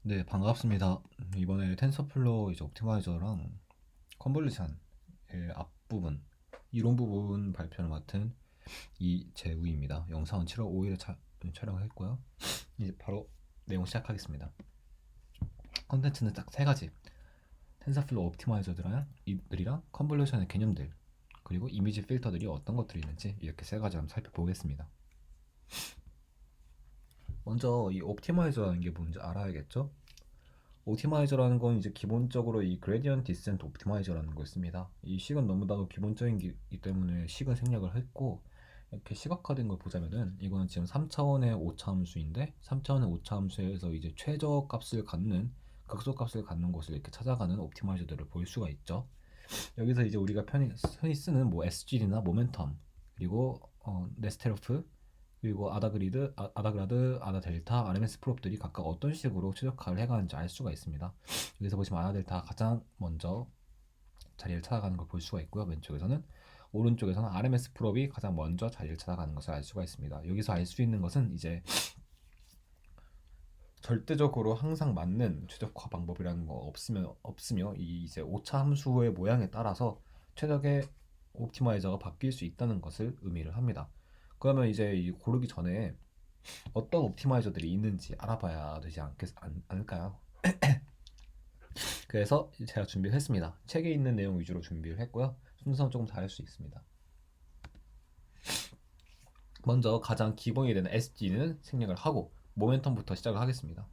네, 반갑습니다. 이번에 텐서플로우 이제 옵티마이저랑 컨볼루션의 앞부분, 이론 부분 발표를 맡은 이재우입니다. 영상은 7월 5일에 촬영을 했고요. 이제 바로 내용 시작하겠습니다. 컨텐츠는 딱 세 가지. 텐서플로우 옵티마이저들이랑 이들이랑 컨볼루션의 개념들, 그리고 이미지 필터들이 어떤 것들이 있는지 이렇게 세 가지 한번 살펴보겠습니다. 먼저 이 옵티마이저라는 게 뭔지 알아야겠죠? 옵티마이저라는 건 이제 기본적으로 이 그레디언트 디센트 옵티마이저라는 걸 씁니다. 이 식은 너무나도 기본적인 기 때문에 식은 생략을 했고, 이렇게 시각화된 걸 보자면은 이거는 지금 3차원의 오차 함수인데, 3차원의 오차 함수에서 이제 최저값을 갖는 극소값을 갖는 곳을 이렇게 찾아가는 옵티마이저들을 볼 수가 있죠. 여기서 이제 우리가 흔히 쓰는 뭐 SGD나 모멘텀, 그리고 네스테로프, 그리고 아다그라드, 아다델타, RMS 프롭들이 각각 어떤 식으로 최적화를 해가는지 알 수가 있습니다. 여기서 보시면 아다델타가 가장 먼저 자리를 찾아가는 걸 볼 수가 있고요. 왼쪽에서는, 오른쪽에서는 RMS 프롭이 가장 먼저 자리를 찾아가는 것을 알 수가 있습니다. 여기서 알 수 있는 것은 이제 절대적으로 항상 맞는 최적화 방법이라는 거 없으며 이 이제 오차 함수의 모양에 따라서 최적의 옵티마이저가 바뀔 수 있다는 것을 의미를 합니다. 그러면 이제 이 고르기 전에 어떤 옵티마이저들이 있는지 알아봐야 되지 않을까요? 그래서 제가 준비를 했습니다. 책에 있는 내용 위주로 준비를 했고요. 순서는 조금 다를 수 있습니다. 먼저 가장 기본이 되는 SG는 생략을 하고 모멘텀부터 시작을 하겠습니다.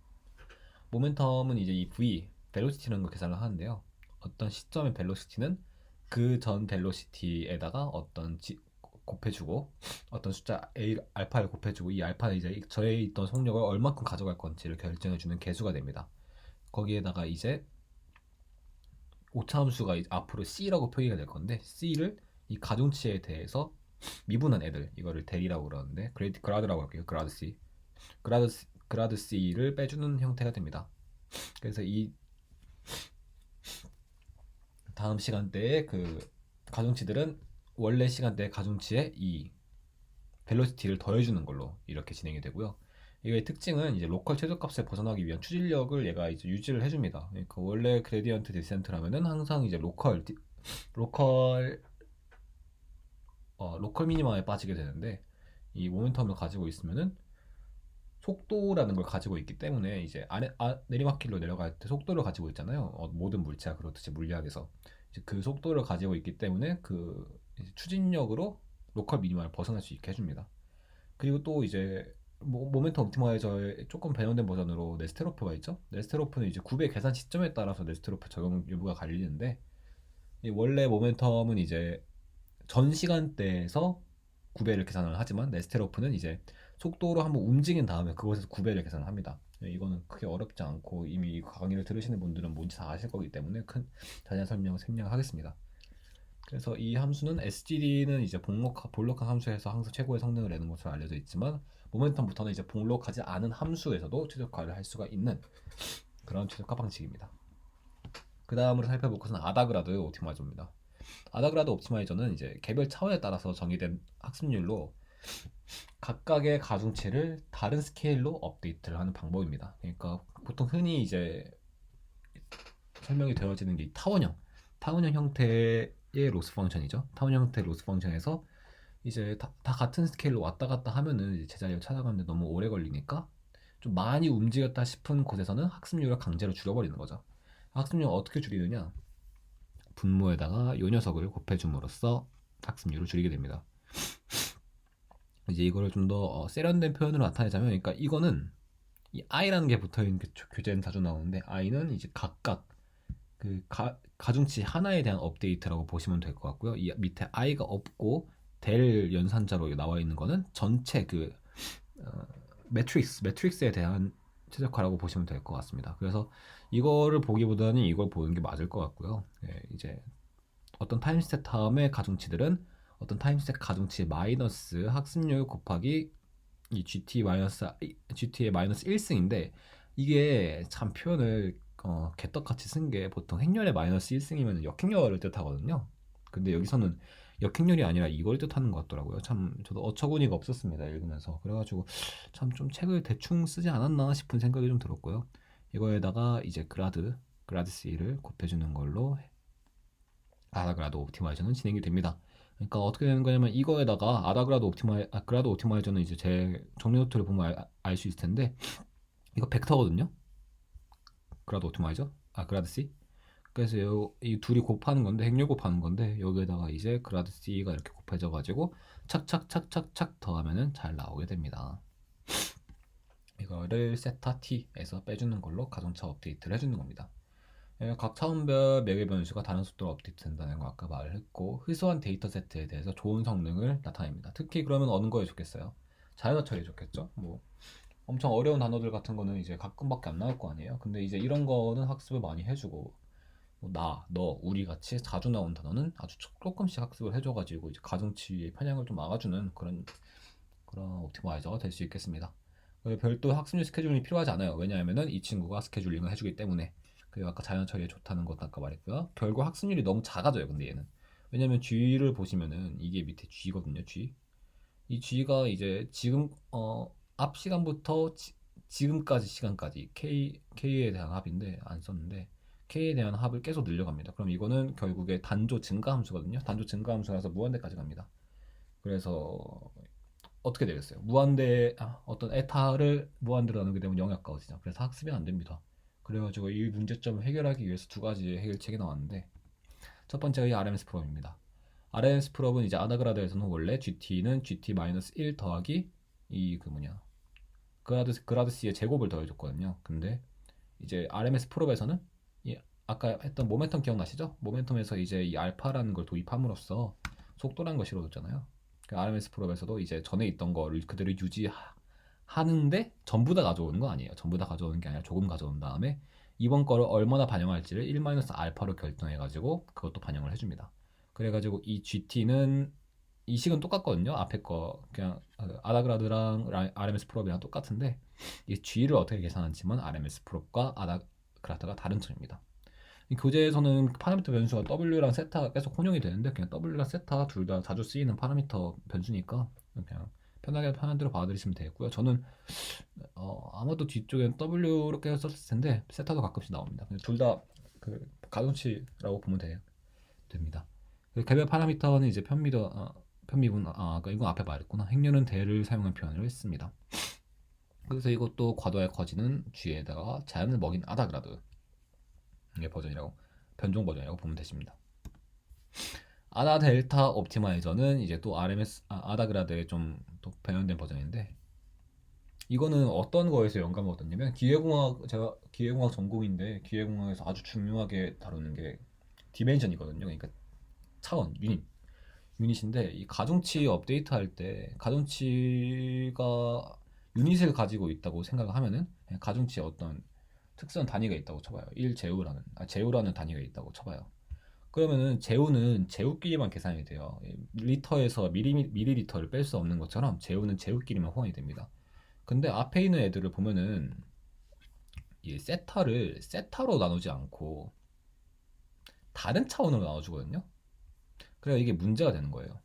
모멘텀은 이제 이 V, 벨로시티라는 걸 계산을 하는데요. 어떤 시점의 벨로시티는 그 전 벨로시티에다가 곱해주고, 어떤 숫자 A, 알파를 곱해주고, 이 알파는 이제 저에 있던 속력을 얼마큼 가져갈 건지를 결정해주는 개수가 됩니다. 거기에다가 이제 오차함수가 앞으로 C라고 표기가 될 건데, C를 이 가중치에 대해서 미분한 애들, 이거를 대리라고 그러는데 그라드라고 할게요. 그라드 C를 빼주는 형태가 됩니다. 그래서 이 다음 시간대에 그 가중치들은 원래 시간대 가중치에 이 벨로시티를 더해주는 걸로 이렇게 진행이 되고요. 이거의 특징은 이제 로컬 최저값을 벗어나기 위한 추진력을 얘가 이제 유지를 해줍니다. 그러니까 원래 그레디언트 디센트라면은 항상 이제 로컬 로컬 미니마에 빠지게 되는데, 이 모멘텀을 가지고 있으면은 속도라는 걸 가지고 있기 때문에 이제 내리막길로 내려갈 때 속도를 가지고 있잖아요. 모든 물체가 그렇듯이 물리학에서 이제 그 속도를 가지고 있기 때문에 그 추진력으로 로컬 미니마를 벗어날 수 있게 해줍니다. 그리고 또 이제 모멘텀 옵티마이저의 조금 변형된 버전으로 네스테로프가 있죠. 네스테로프는 이제 굽의 계산 시점에 따라서 네스테로프 적용 여부가 갈리는데, 원래 모멘텀은 이제 전 시간대에서 9배를 계산을 하지만 네스테로프는 이제 속도로 한번 움직인 다음에 그곳에서 9배를 계산을 합니다. 이거는 크게 어렵지 않고 이미 강의를 들으시는 분들은 뭔지 다 아실 거기 때문에 큰 자세한 설명을 생략하겠습니다. 그래서 이 함수는 SGD는 이제 볼록한 함수에서 항상 최고의 성능을 내는 것으로 알려져 있지만, 모멘텀부터는 이제 볼록하지 않은 함수에서도 최적화를 할 수가 있는 그런 최적화 방식입니다. 그 다음으로 살펴볼 것은 아다그라드 옵티마이저입니다. 아다그라드 옵티마이저는 이제 개별 차원에 따라서 정의된 학습률로 각각의 가중치를 다른 스케일로 업데이트를 하는 방법입니다. 그러니까 보통 흔히 이제 설명이 되어지는 게 타원형 형태의 로스 펑션이죠. 타원형 형태의 로스 펑션에서 이제 다 같은 스케일로 왔다 갔다 하면은 이제 제자리를 찾아가는데 너무 오래 걸리니까 좀 많이 움직였다 싶은 곳에서는 학습률을 강제로 줄여버리는 거죠. 학습률을 어떻게 줄이느냐? 분모에다가 요 녀석을 곱해줌으로써 학습률을 줄이게 됩니다. 이제 이거를 좀 더 세련된 표현으로 나타내자면, 그러니까 이거는 이 i라는 게 붙어있는 게 교재는 자주 나오는데, i는 이제 각각 그 가중치 하나에 대한 업데이트라고 보시면 될 것 같고요. 이 밑에 i가 없고 델 연산자로 나와 있는 거는 전체 그 어, 매트릭스에 대한 최적화라고 보시면 될 것 같습니다. 그래서 이거를 보기보다는 이걸 보는 게 맞을 것 같고요. 이제 어떤 타임스텝 다음의 가중치들은 어떤 타임스텝 가중치 마이너스 학습률 곱하기 이 GT의 마이너스 1승인데, 이게 참 표현을 개떡같이 쓴 게, 보통 행렬의 마이너스 1승이면 역행렬을 뜻하거든요. 근데 여기서는 역행렬이 아니라 이걸 뜻하는 것 같더라고요. 참 저도 어처구니가 없었습니다, 읽으면서. 그래가지고 참 좀 책을 대충 쓰지 않았나 싶은 생각이 좀 들었고요. 이거에다가 이제 그라드 C를 곱해주는 걸로 아다그라드 옵티마이저는 진행이 됩니다. 그러니까 어떻게 되는 거냐면 이거에다가 그라드 옵티마이저는 이제 제 정리 노트를 보면 알 수 있을 텐데 이거 벡터거든요. 그라드 옵티마이저, 그라드 C. 그래서 이 둘이 곱하는 건데 행렬 곱하는 건데 여기에다가 이제 그라드 C가 이렇게 곱해져 가지고 착착착착착 더하면은 잘 나오게 됩니다. 이거를 세타 t에서 빼주는 걸로 가중차 업데이트를 해주는 겁니다. 각 차원별 매개 변수가 다른 속도로 업데이트된다는 거 아까 말을 했고 희소한 데이터 세트에 대해서 좋은 성능을 나타냅니다. 특히 그러면 어느 거에 좋겠어요? 자연어 처리에 좋겠죠? 뭐 엄청 어려운 단어들 같은 거는 이제 가끔밖에 안 나올 거 아니에요. 근데 이제 이런 거는 학습을 많이 해주고 뭐 나, 너, 우리 같이 자주 나온 단어는 아주 조금씩 학습을 해줘가지고 이제 가중치의 편향을 좀 막아주는 그런 옵티마이저가 될 수 있겠습니다. 별도 학습률 스케줄링이 필요하지 않아요. 왜냐하면은 이 친구가 스케줄링을 해주기 때문에. 그리고 아까 자연 처리에 좋다는 것도 아까 말했고요. 결국 학습률이 너무 작아져요. 근데 얘는 왜냐면 G를 보시면은 이게 밑에 G거든요. G. 이 G가 이제 지금 앞 시간부터 지금까지 시간까지 K에 대한 합인데 안 썼는데 K에 대한 합을 계속 늘려갑니다. 그럼 이거는 결국에 단조 증가 함수거든요. 단조 증가 함수라서 무한대까지 갑니다. 그래서 어떻게 되겠어요? 어떤 에타를 무한대로 나누게 되면 영이 아까워지죠. 그래서 학습이 안 됩니다. 그래가지고 이 문제점을 해결하기 위해서 두 가지 해결책이 나왔는데 첫 번째가 이 RMS 프로입니다. RMS 프로는 이제 아다그라드에서는 원래 GT는 GT-1 더하기 이 그 뭐냐 그라드 C의 제곱을 더해줬거든요. 근데 이제 RMS 프로에서는 이 아까 했던 모멘텀 기억나시죠? 모멘텀에서 이제 이 알파라는 걸 도입함으로써 속도라는 걸 실어줬잖아요. 그 RMS 프로에서도 이제 전에 있던 거를 그대로 유지하는데 전부 다 가져오는 거 아니에요. 전부 다 가져오는 게 아니라 조금 가져온 다음에 이번 거를 얼마나 반영할지를 1-알파로 결정해가지고 그것도 반영을 해줍니다. 그래가지고 이 GT는 이 식은 똑같거든요. 앞에 거 그냥 아다그라드랑 RMS 프로랑 똑같은데 이 G를 어떻게 계산하지만 RMS 프로과 아다그라드가 다른 점입니다. 이 교재에서는 파라미터 변수가 W랑 세타가 계속 혼용이 되는데 그냥 W랑 세타 둘 다 자주 쓰이는 파라미터 변수니까 그냥 편하게 편한 대로 받아들이시면 되겠고요. 저는 아마도 뒤쪽엔 W 이렇게 썼을 텐데 세타도 가끔씩 나옵니다. 둘 다 그 가중치라고 보면 됩니다. 개별 파라미터는 이제 편미분 그러니까 이건 앞에 말했구나. 행렬은 대를 사용한 표현을 했습니다. 그래서 이것도 과도에 커지는 G에다가 자연을 먹인 아다그라드 버전이라고 변종 버전이라고 보면 되십니다. 아다 델타 옵티마이저는 이제 또 아다그라드의 좀 또 변형된 버전인데 이거는 어떤 거에서 영감을 얻었냐면 제가 기계공학 전공인데 기계공학에서 아주 중요하게 다루는 게 디멘션이거든요. 그러니까 차원, 유닛인데 이 가중치 업데이트 할 때 가중치가 유닛을 가지고 있다고 생각을 하면은 가중치에 어떤 특수한 단위가 있다고 쳐봐요. 1제우라는 단위가 있다고 쳐봐요. 그러면은 제우는 제우끼리만 계산이 돼요. 리터에서 미리리터를 뺄 수 없는 것처럼 제우는 제우끼리만 호환이 됩니다. 근데 앞에 있는 애들을 보면은 이 세타를 세타로 나누지 않고 다른 차원으로 나눠주거든요. 그래서 이게 문제가 되는 거예요.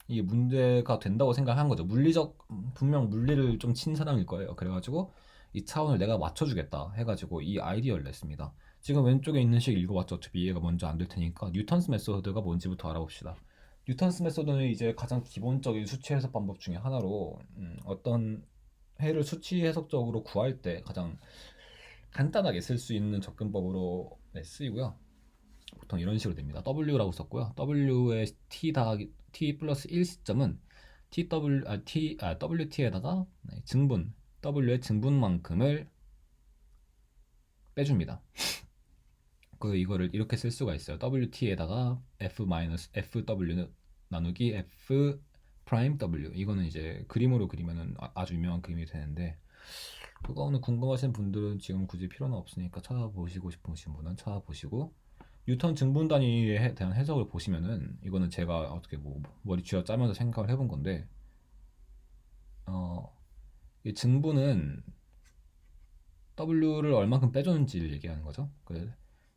이게 문제가 된다고 생각한 거죠. 분명 물리를 좀 친 사람일 거예요. 그래가지고 이 차원을 내가 맞춰주겠다 해가지고 이 아이디어를 냈습니다. 지금 왼쪽에 있는 식 읽어봤죠. 어차피 이해가 먼저 안 될 테니까 뉴턴스 메소드가 뭔지부터 알아봅시다. 뉴턴스 메소드는 이제 가장 기본적인 수치 해석 방법 중에 하나로 어떤 해를 수치 해석적으로 구할 때 가장 간단하게 쓸 수 있는 접근법으로 쓰이고요. 보통 이런 식으로 됩니다. W라고 썼고요. W의 T 플러스 1 시점은 WT에다가 W의 증분만큼을 빼줍니다. 이거를 이렇게 쓸 수가 있어요. WT에다가 FW 나누기 F 프라임 W. 이거는 이제 그림으로 그리면은 아주 유명한 그림이 되는데 그거는 궁금하신 분들은 지금 굳이 필요는 없으니까 찾아보시고 싶으신 분은 찾아보시고 뉴턴 증분 단위에 대한 해석을 보시면은 이거는 제가 어떻게 뭐 머리 쥐어 짜면서 생각을 해본 건데 이 증분은 W를 얼만큼 빼줬는지를 얘기하는 거죠.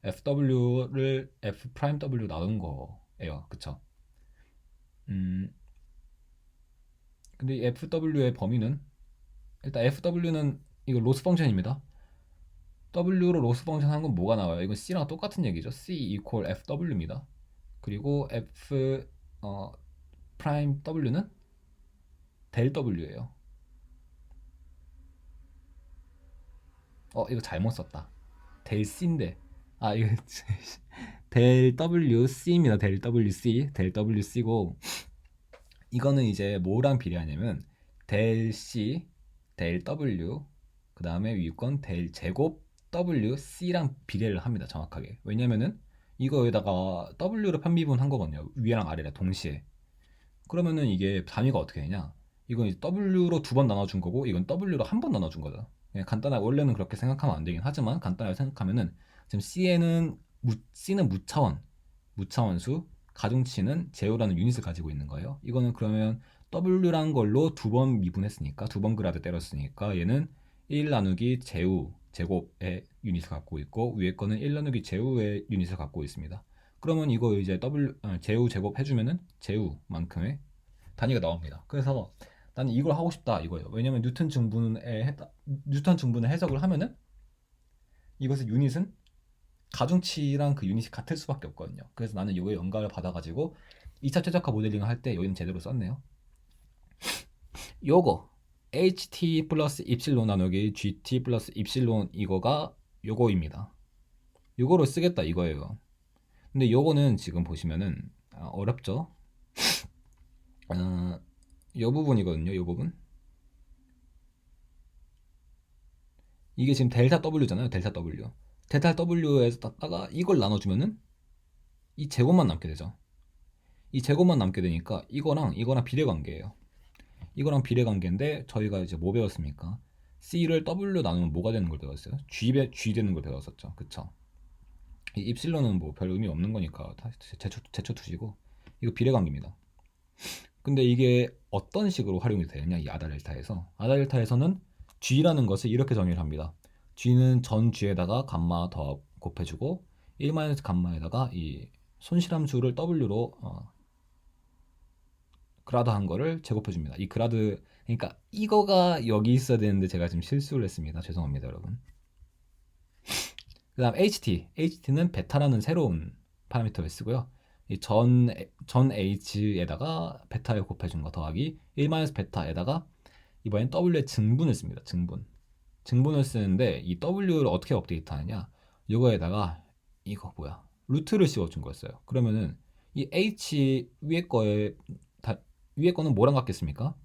FW를 F 프라임 W 나눈 거예요. 그쵸? 음, 근데 이 FW의 범위는 일단 FW는 이거 로스 펑션입니다. W로 로스 펑션 하는 건 뭐가 나와요? 이건 C랑 똑같은 얘기죠. C equal FW입니다. 그리고 F 프라임 W는 델 W예요. 이거 잘못 썼다. 델 C인데. 이거 델 WC입니다. 델 WC. 델 WC고 이거는 이제 뭐랑 비례하냐면 델 C, 델 W, 그 다음에 위권 델 제곱 W, C랑 비례를 합니다. 정확하게. 왜냐면은 이거에다가 W로 편미분한 거거든요. 위랑 아래랑 동시에. 그러면은 이게 단위가 어떻게 되냐? 이건 이제 W로 두 번 나눠준 거고 이건 W로 한 번 나눠준 거죠. 그냥 간단하게 원래는 그렇게 생각하면 안 되긴 하지만 간단하게 생각하면은 지금 C는 무차원수, 가중치는 제로라는 유닛을 가지고 있는 거예요. 이거는 그러면 W란 걸로 두 번 미분했으니까 두 번 그라드 때렸으니까 얘는 1 나누기 제우 제곱의 유닛을 갖고 있고 위에 거는 1 나누기 제우의 유닛을 갖고 있습니다. 그러면 이거 이제 제우 제곱 해주면은 제우만큼의 단위가 나옵니다. 그래서 나는 이걸 하고 싶다 이거예요. 왜냐면 뉴턴 증분을 해석을 하면은 이것의 유닛은 가중치랑 그 유닛이 같을 수밖에 없거든요. 그래서 나는 이거에 영감을 받아가지고 2차 최적화 모델링을 할 때 여기는 제대로 썼네요. 요거 HT 플러스 입실론 나누기 GT 플러스 입실론 이거가 요거입니다. 요거로 쓰겠다 이거예요. 근데 요거는 지금 보시면은 어렵죠? 요 부분이거든요. 요 부분. 이게 지금 델타 W잖아요. 델타 W. 델타 W에서다가 이걸 나눠주면은 이 제곱만 남게 되죠. 이 제곱만 남게 되니까 이거랑 비례관계예요. 이거랑 비례관계인데 저희가 이제 뭐 배웠습니까? C를 W로 나누면 뭐가 되는 걸 배웠어요? G 되는 걸 배웠었죠. 그쵸? 이 입실론은 뭐 별 의미 없는 거니까 제쳐 두시고 이거 비례관계입니다. 근데 이게 어떤 식으로 활용이 되느냐 이 아다델타에서는 G라는 것을 이렇게 정의를 합니다. G는 전 G에다가 감마 더 곱해주고 1 감마에다가 이 손실함수를 W로 그라드한 거를 제곱해줍니다. 이 그라드 그러니까 이거가 여기 있어야 되는데 제가 지금 실수를 했습니다. 죄송합니다 여러분. 그 다음 HT는 베타라는 새로운 파라미터를 쓰고요. 이 전 H에다가 베타에 곱해준 거 더하기 1 베타에다가 이번엔 W의 증분을 씁니다. 증분을 쓰는데 이 W를 어떻게 업데이트하느냐? 이거에다가 이거 뭐야? 루트를 씌워준 거였어요. 그러면은 이 H 위에 거는 뭐랑 같겠습니까?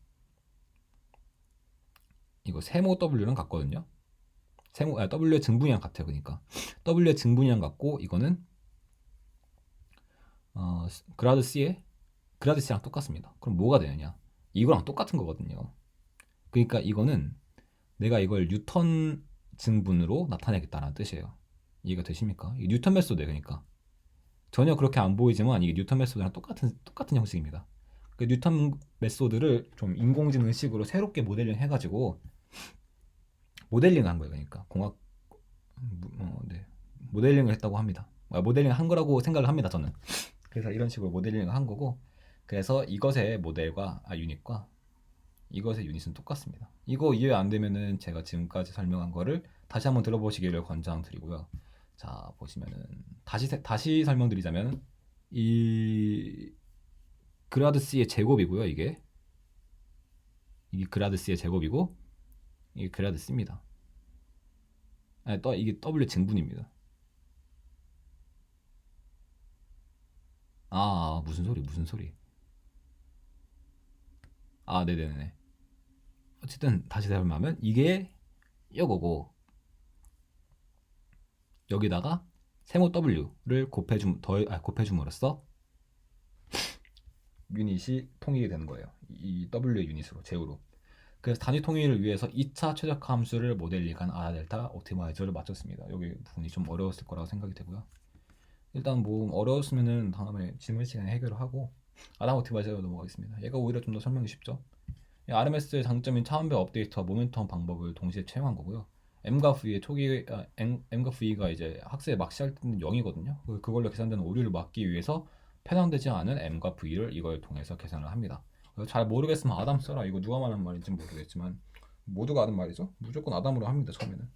이거 세모 W랑 같거든요. W의 증분이랑 같아요. 그러니까 W의 증분이랑 같고 이거는 그라드 C랑 똑같습니다. 그럼 뭐가 되느냐? 이거랑 똑같은 거거든요. 그러니까 이거는 내가 이걸 뉴턴 증분으로 나타내겠다는 뜻이에요. 이해가 되십니까? 이 뉴턴 메소드예요. 그러니까 전혀 그렇게 안 보이지만 이게 뉴턴 메소드랑 똑같은 형식입니다. 그 뉴턴 메소드를 좀 인공지능식으로 새롭게 모델링 해가지고 모델링을 한 거예요. 그러니까 네. 모델링을 했다고 합니다. 모델링 한 거라고 생각을 합니다. 저는. 그래서 이런 식으로 모델링을 한 거고 그래서 이것의 모델과 유닛과 이것의 유닛은 똑같습니다. 이거 이해 안 되면은 제가 지금까지 설명한 거를 다시 한번 들어보시기를 권장드리고요. 자 보시면은 다시 설명드리자면 이 그라드 C의 제곱이고요. 이게 그라드 C의 제곱이고 이게 그라드 C입니다. 또 이게 W 증분입니다. 무슨 소리? 네네네. 어쨌든 다시 설명하면 이게 이거고 여기다가 세모 W를 곱해줌으로써 유닛이 통일이 되는 거예요. 이 W의 유닛으로 제우로. 그래서 단위 통일을 위해서 2차 최적화 함수를 모델링한 아다델타 옵티마이저를 마쳤습니다. 여기 부분이 좀 어려웠을 거라고 생각이 되고요. 일단 뭐 어려웠으면은 다음에 질문 시간에 해결을 하고 아담 옵티마이저로 넘어가겠습니다. 얘가 오히려 좀 더 설명이 쉽죠. RMS의 장점인 차원별 업데이트와 모멘텀 방법을 동시에 채용한 거고요. M과 V가 이제 학습에 막 시할 때는 0이거든요. 그걸로 계산되는 오류를 막기 위해서 편향되지 않은 M과 V를 이걸 통해서 계산을 합니다. 잘 모르겠으면 아담 써라. 이거 누가 말하는 말인지 모르겠지만 모두가 아는 말이죠. 무조건 아담으로 합니다. 처음에는.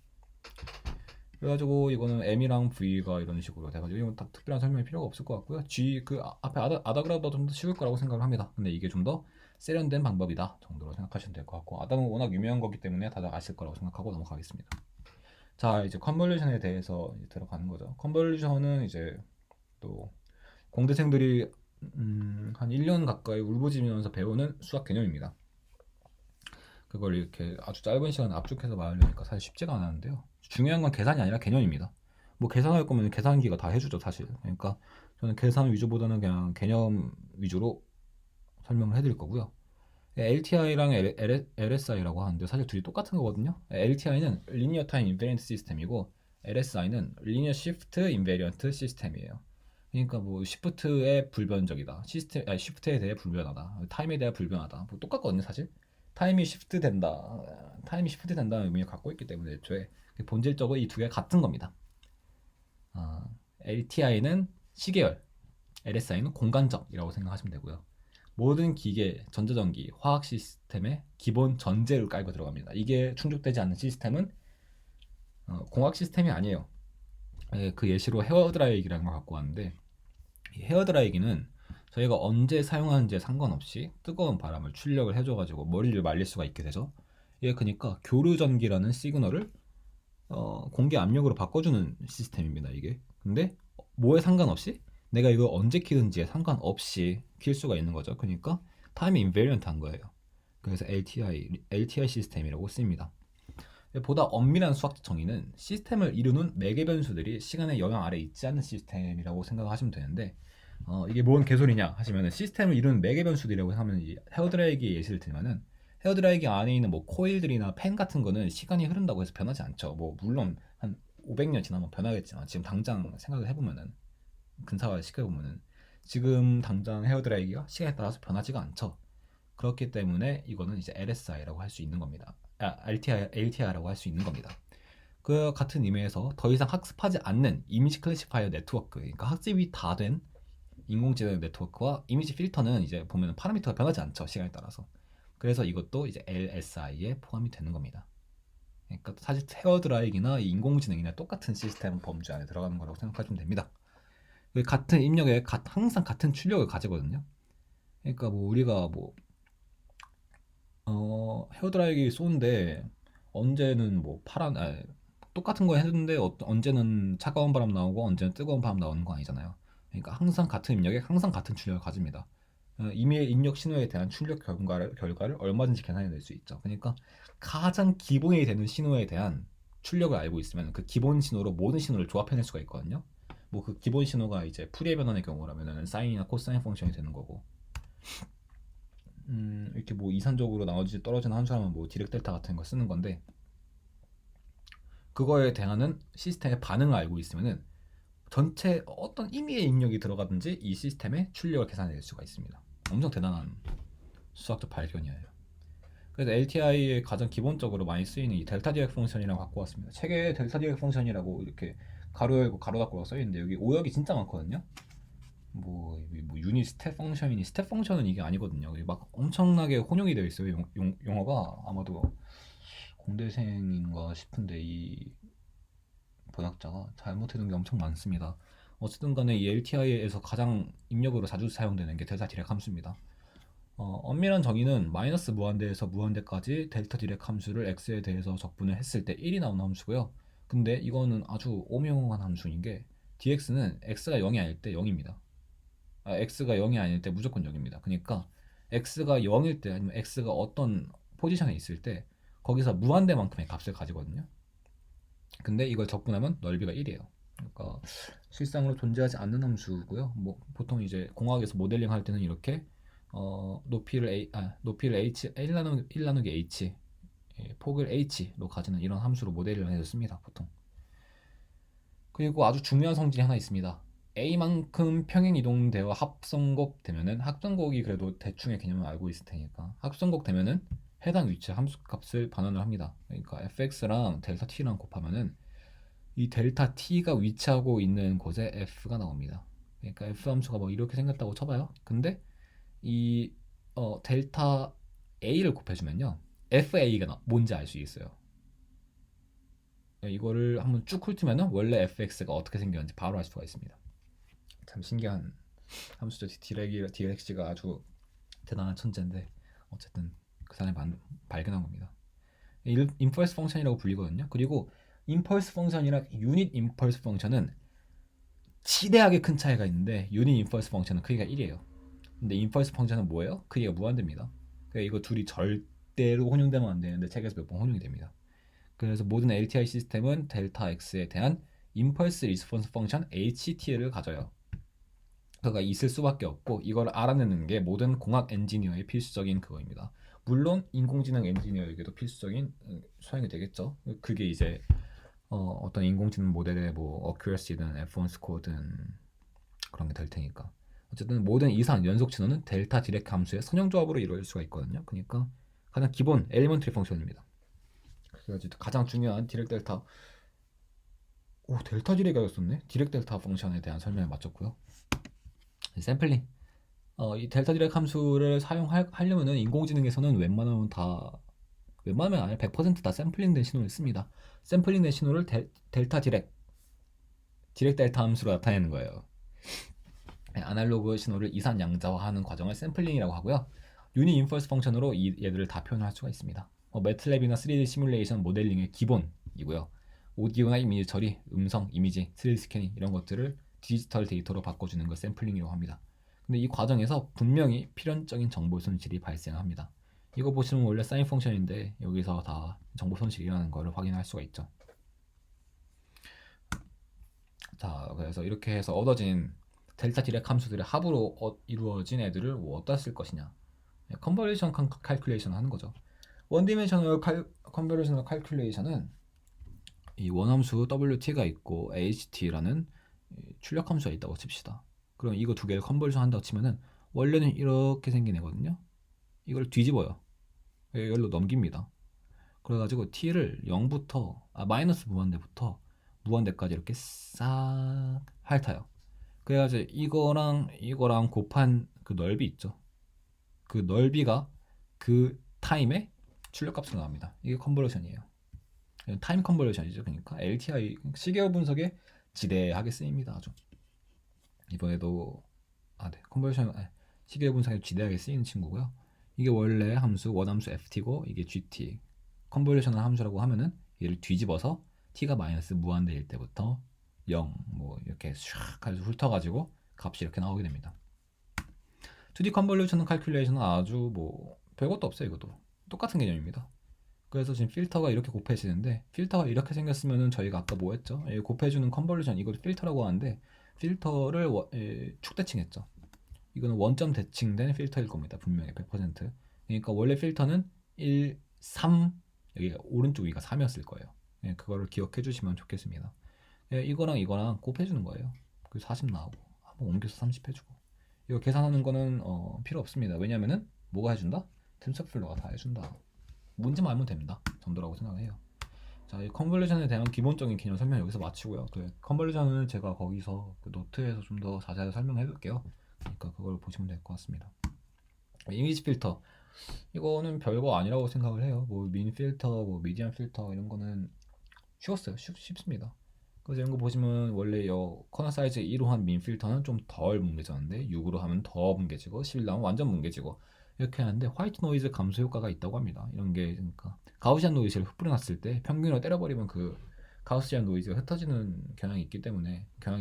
그래가지고 이거는 M이랑 V가 이런 식으로 돼가지고 이건 다 특별한 설명이 필요가 없을 것 같고요. G 그 앞에 아다그라보다 좀 더 쉬울 거라고 생각을 합니다. 근데 이게 좀 더 세련된 방법이다 정도로 생각하시면 될 것 같고, 아담은 워낙 유명한 거기 때문에 다들 아실 거라고 생각하고 넘어가겠습니다. 자, 이제 컨볼루션에 대해서 이제 들어가는 거죠. 컨볼루션은 이제 또 공대생들이 한 1년 가까이 울부짖으면서 배우는 수학 개념입니다. 그걸 이렇게 아주 짧은 시간에 압축해서 말하려니까 사실 쉽지가 않았는데요. 중요한 건 계산이 아니라 개념입니다. 뭐 계산할 거면 계산기가 다 해주죠, 사실. 그러니까 저는 계산 위주보다는 그냥 개념 위주로 설명을 해드릴 거고요. LTI랑 LSI라고 하는데 사실 둘이 똑같은 거거든요. LTI는 Linear Time Invariant System이고 LSI는 Linear Shift Invariant System이에요. 그러니까 뭐 시프트의 불변적이다, 시스템, 아니 시프트에 대해 불변하다, 타임에 대해 불변하다, 뭐 똑같거든요, 사실. 타임이 시프트 된다는 의미를 갖고 있기 때문에 애초에 본질적으로 이 두 개 같은 겁니다. LTI는 시계열, LSI는 공간적이라고 생각하시면 되고요. 모든 기계, 전자전기, 화학 시스템의 기본 전제를 깔고 들어갑니다. 이게 충족되지 않는 시스템은 공학 시스템이 아니에요. 그 예시로 헤어드라이기라는 걸 갖고 왔는데, 이 헤어드라이기는 저희가 언제 사용하는지에 상관없이 뜨거운 바람을 출력을 해줘가지고 머리를 말릴 수가 있게 되죠. 이게 그러니까 교류전기라는 시그널을 공기 압력으로 바꿔주는 시스템입니다, 이게. 근데 뭐에 상관없이 내가 이거 언제 키든지에 상관없이 킬 수가 있는 거죠. 그러니까 타임 인베리언트 한 거예요. 그래서 LTI 시스템이라고 씁니다. 보다 엄밀한 수학적 정의는 시스템을 이루는 매개 변수들이 시간의 영향 아래 있지 않는 시스템이라고 생각하시면 되는데, 이게 뭔 개소리냐 하시면은, 시스템을 이루는 매개 변수들이라고 하면 이 헤어드라이기 예시를 들면은, 헤어드라이기 안에 있는 뭐 코일들이나 펜 같은 거는 시간이 흐른다고 해서 변하지 않죠. 뭐 물론 한 500년 지나면 변하겠지만 지금 당장 생각을 해보면은, 근사화 시켜보면은 지금 당장 헤어드라이기가 시간에 따라서 변하지가 않죠. 그렇기 때문에 이거는 이제 LSI라고 할 수 있는 겁니다. LTI라고 할 수 있는 겁니다. 그 같은 의미에서 더 이상 학습하지 않는 이미지 클래시파이어 네트워크, 그러니까 학습이 다 된 인공지능 네트워크와 이미지 필터는 이제 보면 파라미터가 변하지 않죠, 시간에 따라서. 그래서 이것도 이제 LSI에 포함이 되는 겁니다. 그러니까 사실 헤어드라이기나 인공지능이나 똑같은 시스템 범주 안에 들어가는 거라고 생각하시면 됩니다. 같은 입력에 항상 같은 출력을 가지거든요. 그러니까 뭐 우리가 뭐 헤어드라이기 쏘는데 언제는 뭐 똑같은 거 했는데 언제는 차가운 바람 나오고 언제는 뜨거운 바람 나오는 거 아니잖아요. 그러니까 항상 같은 입력에 항상 같은 출력을 가집니다. 이메일 입력 신호에 대한 출력 결과를 얼마든지 계산해낼 수 있죠. 그러니까 가장 기본이 되는 신호에 대한 출력을 알고 있으면 그 기본 신호로 모든 신호를 조합해낼 수가 있거든요. 뭐 그 기본 신호가 이제 풀이의 변환의 경우라면은 사인이나 코사인 펑션이 되는 거고, 이렇게 뭐 이산적으로 나머지 떨어지는 함수라면 뭐 디렉 델타 같은 거 쓰는 건데, 그거에 대한 시스템의 반응을 알고 있으면은 전체 어떤 임의의 입력이 들어가든지 이 시스템의 출력을 계산해낼 수가 있습니다. 엄청 대단한 수학적 발견이에요. 그래서 LTI에 가장 기본적으로 많이 쓰이는 이 델타 디렉 펑션이라고 갖고 왔습니다. 책에 델타 디렉 펑션이라고 이렇게 가로 열고 가로 닫고 써 있는데 여기 오역이 진짜 많거든요. 뭐 유닛 스텝 펑션이니, 스텝 펑션은 이게 아니거든요. 막 엄청나게 혼용이 되어 있어요. 용어가 아마도 공대생인가 싶은데 이 번역자가 잘못해둔 게 엄청 많습니다. 어쨌든 간에 이 LTI에서 가장 입력으로 자주 사용되는 게 델타 디렉 함수입니다. 엄밀한 정의는 마이너스 무한대에서 무한대까지 델타 디렉 함수를 x에 대해서 적분을 했을 때 1이 나오는 함수고요. 근데 이거는 아주 오묘한 함수인 게 dx는 x가 0이 아닐 때 0입니다. x가 0이 아닐 때 무조건 0입니다. 그러니까 x가 0일 때 아니면 x가 어떤 포지션에 있을 때 거기서 무한대만큼의 값을 가지거든요. 근데 이걸 적분하면 넓이가 1이에요. 그러니까 실상으로 존재하지 않는 함수고요. 뭐 보통 이제 공학에서 모델링 할 때는 이렇게 높이를 h 1 나누기 h, 폭을 h로 가지는 이런 함수로 모델을 해서 씁니다, 보통. 그리고 아주 중요한 성질이 하나 있습니다. a만큼 평행 이동되어 합성곡 되면은, 합성곡이 그래도 대충의 개념을 알고 있을 테니까 합성곡 되면은 해당 위치 함수 값을 반환을 합니다. 그러니까 fx랑 델타 t랑 곱하면은 이 델타 t가 위치하고 있는 곳에 f가 나옵니다. 그러니까 f 함수가 뭐 이렇게 생겼다고 쳐봐요. 근데 이 델타 a를 곱해주면요, fa가 뭔지 알 수 있어요. 이거를 한번 쭉 훑으면은 원래 fx가 어떻게 생겼는지 바로 알 수가 있습니다. 참 신기한 함수죠. 디렉시가 아주 대단한 천재인데 어쨌든 그 사람이 발견한 겁니다. 임펄스 펑션이라고 불리거든요. 그리고 임펄스 펑션이랑 유닛 임펄스 펑션은 지대하게 큰 차이가 있는데 유닛 임펄스 펑션은 크기가 1이에요. 근데 임펄스 펑션은 뭐예요? 크기가 무한대입니다. 그러니까 이거 둘이 절대로 혼용되면 안 되는데 책에서 몇 번 혼용이 됩니다. 그래서 모든 LTI 시스템은 델타 X에 대한 임펄스 리스폰스 펑션 HT를 가져요. 그가 있을 수밖에 없고 이걸 알아내는 게 모든 공학 엔지니어의 필수적인 그거입니다. 물론 인공지능 엔지니어에게도 필수적인 소양이 되겠죠. 그게 이제 어떤 인공지능 모델의 뭐 어큐러시든 F1 스코어든 그런 게 될 테니까. 어쨌든 모든 이산 연속 진화는 델타 디렉 함수의 선형조합으로 이루어질 수가 있거든요. 그러니까 가장 기본 엘리먼트리 펑션입니다. 그래가지고 가장 중요한 디렉 델타 델타 디렉이었었네. 디렉 델타 펑션에 대한 설명을 마쳤고요. 샘플링 이 델타 디렉 함수를 사용하려면은 인공지능에서는 웬만하면 아니라 100%다 샘플링된 신호를 씁니다. 샘플링된 신호를 델타 디렉 델타 함수로 나타내는 거예요. 아날로그 신호를 이산 양자화하는 과정을 샘플링이라고 하고요. 유닛 인펄스 펑션으로 얘들을 다 표현할 수가 있습니다. 매틀랩이나 3D 시뮬레이션 모델링의 기본이고요. 오디오나 이미지 처리, 음성, 이미지, 3D 스캐닝 이런 것들을 디지털 데이터로 바꿔주는 걸 샘플링이라고 합니다. 근데 이 과정에서 분명히 필연적인 정보 손실이 발생합니다. 이거 보시면 원래 사인 펑션인데 여기서 다 정보 손실이라는 걸 확인할 수가 있죠. 자, 그래서 이렇게 해서 얻어진 델타 디렉 함수들의 합으로 이루어진 애들을 어디다 쓸 것이냐. 컨버레이션 칼큘레이션 하는 거죠. 원디멘셔널 컨버레이션 칼큘레이션은 이 원함수 WT가 있고 HT라는 출력 함수가 있다고 칩시다. 그럼 이거 두 개를 컨버전 한다고 치면은 원래는 이렇게 생긴 애거든요. 이걸 뒤집어요. 이걸로 넘깁니다. 그래가지고 t를 0부터 마이너스 무한대부터 무한대까지 이렇게 싹 핥아요. 그래가지고 이거랑 곱한 그 넓이 있죠. 그 넓이가 그 타임의 출력값으로 나옵니다. 이게 컨버전이에요. 타임 컨버전이죠. 그러니까 LTI 시계열 분석에 지대하게 쓰입니다. 아주 이번에도 네, 컨버전 시계열 분석에 지대하게 쓰이는 친구고요. 이게 원래 함수 원함수 ft고 이게 gt 컨버전을 함수라고 하면은 얘를 뒤집어서 t가 마이너스 무한대일 때부터 0 뭐 이렇게 샥 해서 훑어가지고 값이 이렇게 나오게 됩니다. 2D 컨볼루션 칼큘레이션은 아주 뭐 별것도 없어요. 이것도 똑같은 개념입니다. 그래서 지금 필터가 이렇게 곱해지는데 필터가 이렇게 생겼으면은 저희가 아까 뭐 했죠? 곱해주는 컨볼루션 이것도 필터라고 하는데 필터를 축대칭했죠. 이거는 원점 대칭된 필터일 겁니다. 분명히 100%. 그러니까 원래 필터는 1, 3 여기 오른쪽 위가 3이었을 거예요. 그거를 기억해 주시면 좋겠습니다. 이거랑 곱해주는 거예요. 그 40 나오고 한번 옮겨서 30 해주고 이거 계산하는 거는 필요 없습니다. 왜냐면은 뭐가 해준다? 텐서플로우가 다 해준다. 문제만 알면 됩니다. 정도라고 생각을 해요. 자, 이 컨볼루션에 대한 기본적인 개념 설명 여기서 마치고요. 그 컨볼루션은 제가 거기서 그 노트에서 좀 더 자세히 설명해 볼게요. 그러니까 그걸 보시면 될 것 같습니다. 이미지 필터 이거는 별거 아니라고 생각을 해요. 뭐 민 필터, 뭐 미디안 필터 이런 거는 쉬웠어요. 쉽습니다. 그래서 이런 거 보시면 원래 커널 사이즈 2로 한 민 필터는 좀 덜 뭉개졌는데 6으로 하면 더 뭉개지고 11로 하면 완전 뭉개지고 이렇게 하는데 화이트 노이즈 감소 효과가 있다고 합니다. 이런 게 그러니까 가우시안 노이즈를 흩뿌려놨을 때 평균으로 때려버리면 그 가우시안 노이즈가 흩어지는 경향이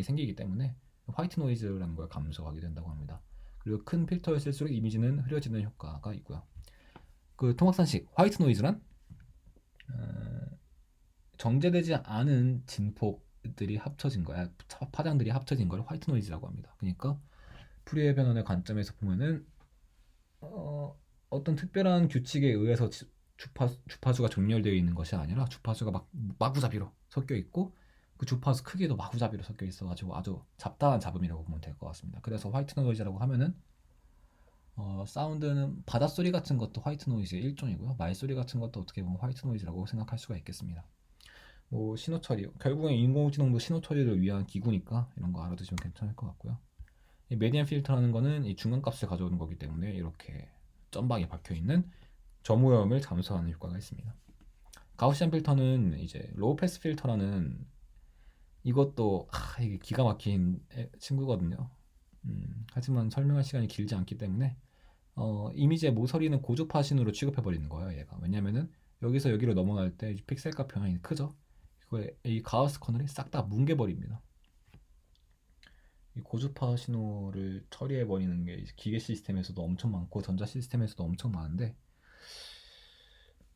생기기 때문에 화이트 노이즈라는 걸 감소하게 된다고 합니다. 그리고 큰 필터를 쓸수록 이미지는 흐려지는 효과가 있고요. 그 통합산식 화이트 노이즈란 정제되지 않은 진폭들이 합쳐진 거야. 파장들이 합쳐진 걸 화이트 노이즈라고 합니다. 그러니까 푸리에 변환의 관점에서 보면은 어떤 특별한 규칙에 의해서 주파수가 정렬되어 있는 것이 아니라 주파수가 막 마구잡이로 섞여 있고 그 주파수 크기도 마구잡이로 섞여 있어가지고 아주 잡다한 잡음이라고 보면 될 것 같습니다. 그래서 화이트 노이즈라고 하면은 사운드는 바닷소리 같은 것도 화이트 노이즈의 일종이고요. 말소리 같은 것도 어떻게 보면 화이트 노이즈라고 생각할 수가 있겠습니다. 뭐 신호 처리, 결국엔 인공지능도 신호 처리를 위한 기구니까 이런 거 알아두시면 괜찮을 것 같고요. 이 메디안 필터라는 거는 이 중간값을 가져오는 거기 때문에 이렇게 점박이 박혀 있는 점오염을 감소하는 효과가 있습니다. 가우시안 필터는 이제 로우 패스 필터라는 이것도 이게 기가 막힌 친구거든요. 하지만 설명할 시간이 길지 않기 때문에 이미지의 모서리는 고주파신으로 취급해 버리는 거예요. 얘가 왜냐면은 여기서 여기로 넘어갈 때 픽셀 값 변환이 크죠. 이 가우스 커널이 싹 다 뭉개버립니다. 이 고주파 신호를 처리해 버리는 게 기계 시스템에서도 엄청 많고 전자 시스템에서도 엄청 많은데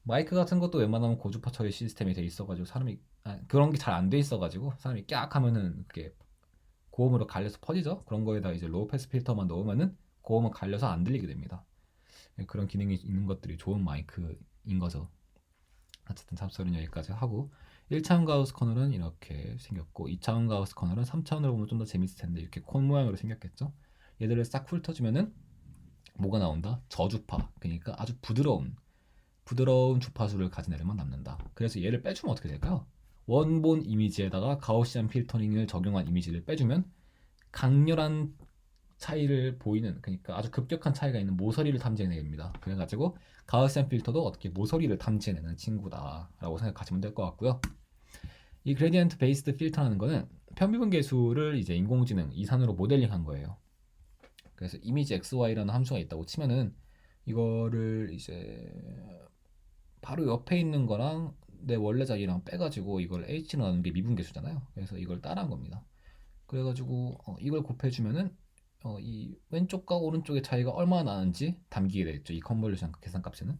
마이크 같은 것도 웬만하면 고주파 처리 시스템이 돼 있어가지고 사람이 그런 게 잘 안 돼 있어가지고 사람이 깍 하면은 그게 고음으로 갈려서 퍼지죠. 그런 거에다 이제 로우 패스 필터만 넣으면은 고음은 갈려서 안 들리게 됩니다. 그런 기능이 있는 것들이 좋은 마이크인 거죠. 어쨌든 잡설은 여기까지 하고 1차원 가우스 커널은 이렇게 생겼고 2차원 가우스 커널은 3차원으로 보면 좀 더 재밌을 텐데 이렇게 콘 모양으로 생겼겠죠. 얘들을 싹 훑어주면은 뭐가 나온다? 저주파. 그러니까 아주 부드러운 주파수를 가진 애들만 남는다. 그래서 얘를 빼주면 어떻게 될까요? 원본 이미지에다가 가우시안 필터링을 적용한 이미지를 빼주면 강렬한 차이를 보이는, 그러니까 아주 급격한 차이가 있는 모서리를 탐지해냅니다. 그래가지고 가우시안 필터도 어떻게 모서리를 탐지해내는 친구다라고 생각하시면 될 것 같고요. 이 그레디언트 베이스드 필터라는 거는 편미분계수를 이제 인공지능 이산으로 모델링한 거예요. 그래서 이미지 XY라는 함수가 있다고 치면은 이거를 이제 바로 옆에 있는 거랑 내 원래 자리랑 빼가지고 이걸 H로 나누는 게 미분계수잖아요. 그래서 이걸 따라한 겁니다. 그래가지고 이걸 곱해주면은 이 왼쪽과 오른쪽의 차이가 얼마나 나는지 담기게 되겠죠. 이 컨볼루션 계산값에는.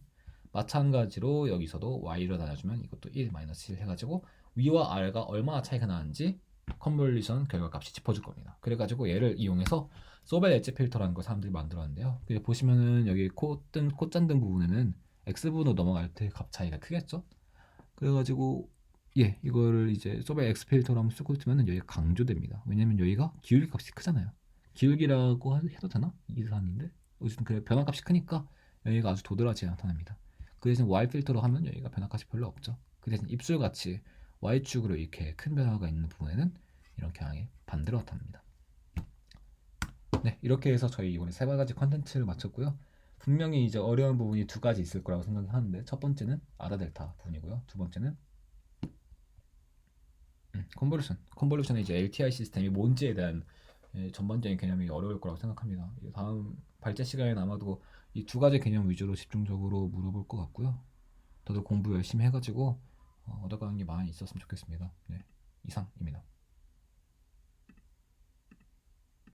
마찬가지로 여기서도 y로 나눠주면 이것도 1, 1 해가지고 위와 are가 얼마나 차이가 나는지 컨볼루션 결과값이 짚어줄 겁니다. 그래가지고 얘를 이용해서 소벨 엣지 필터라는 걸 사람들이 만들었는데요. 보시면은 여기 콧잔 등 부분에는 x분으로 넘어갈 때 값 차이가 크겠죠. 그래가지고 이거를 이제 소벨 X 필터로 한번 쓰고 있으면 여기가 강조됩니다. 왜냐면 여기가 기울기 값이 크잖아요. 기울기라고 해도 되나? 이산인데 어쨌든 그래 변화값이 크니까 여기가 아주 도드라지게 나타납니다. 그 대신 Y 필터로 하면 여기가 변화값이 별로 없죠. 그 대신 입술같이 Y축으로 이렇게 큰 변화가 있는 부분에는 이런 경향이 반대로 나타납니다. 네, 이렇게 해서 저희 이번에 세 가지 컨텐츠를 마쳤고요. 분명히 이제 어려운 부분이 두 가지 있을 거라고 생각하는데 첫 번째는 아라 델타 부분이고요. 두 번째는 컨볼루션의 이제 LTI 시스템이 뭔지에 대한 전반적인 개념이 어려울 거라고 생각합니다. 다음 발제 시간에 아마도 이 두 가지 개념 위주로 집중적으로 물어볼 것 같고요. 저도 공부 열심히 해가지고 얻어가는 게 많이 있었으면 좋겠습니다. 네, 이상입니다.